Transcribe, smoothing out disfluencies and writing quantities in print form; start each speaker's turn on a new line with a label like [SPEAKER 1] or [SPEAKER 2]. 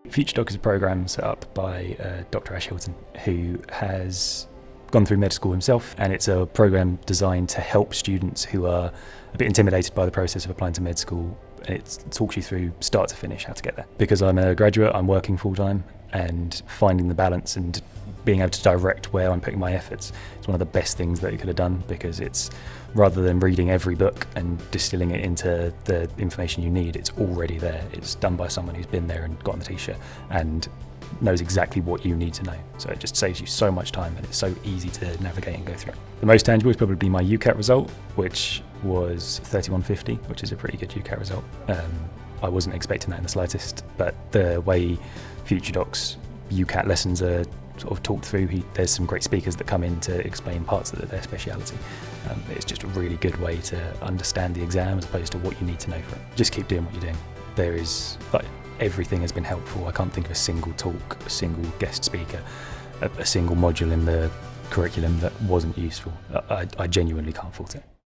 [SPEAKER 1] FutureDoc is a program set up by Dr. Ash Hilton, who has gone through med school himself, and it's a program designed to help students who are a bit intimidated by the process of applying to med school. It talks you through start to finish how to get there. Because I'm a graduate, I'm working full-time, and finding the balance and being able to direct where I'm putting my efforts is one of the best things that you could have done, because it's, rather than reading every book and distilling it into the information you need, it's already there. It's done by someone who's been there and got on the t-shirt and knows exactly what you need to know. So it just saves you so much time, and it's so easy to navigate and go through. The most tangible is probably my UCAT result, which was 3150, which is a pretty good UCAT result. I wasn't expecting that in the slightest, but the way FutureDoc's UCAT lessons are sort of talked through, there's some great speakers that come in to explain parts of their speciality. It's just a really good way to understand the exam as opposed to what you need to know for it. Just keep doing what you're doing. There is, like, everything has been helpful. I can't think of a single talk, a single guest speaker, a single module in the curriculum that wasn't useful. I genuinely can't fault it.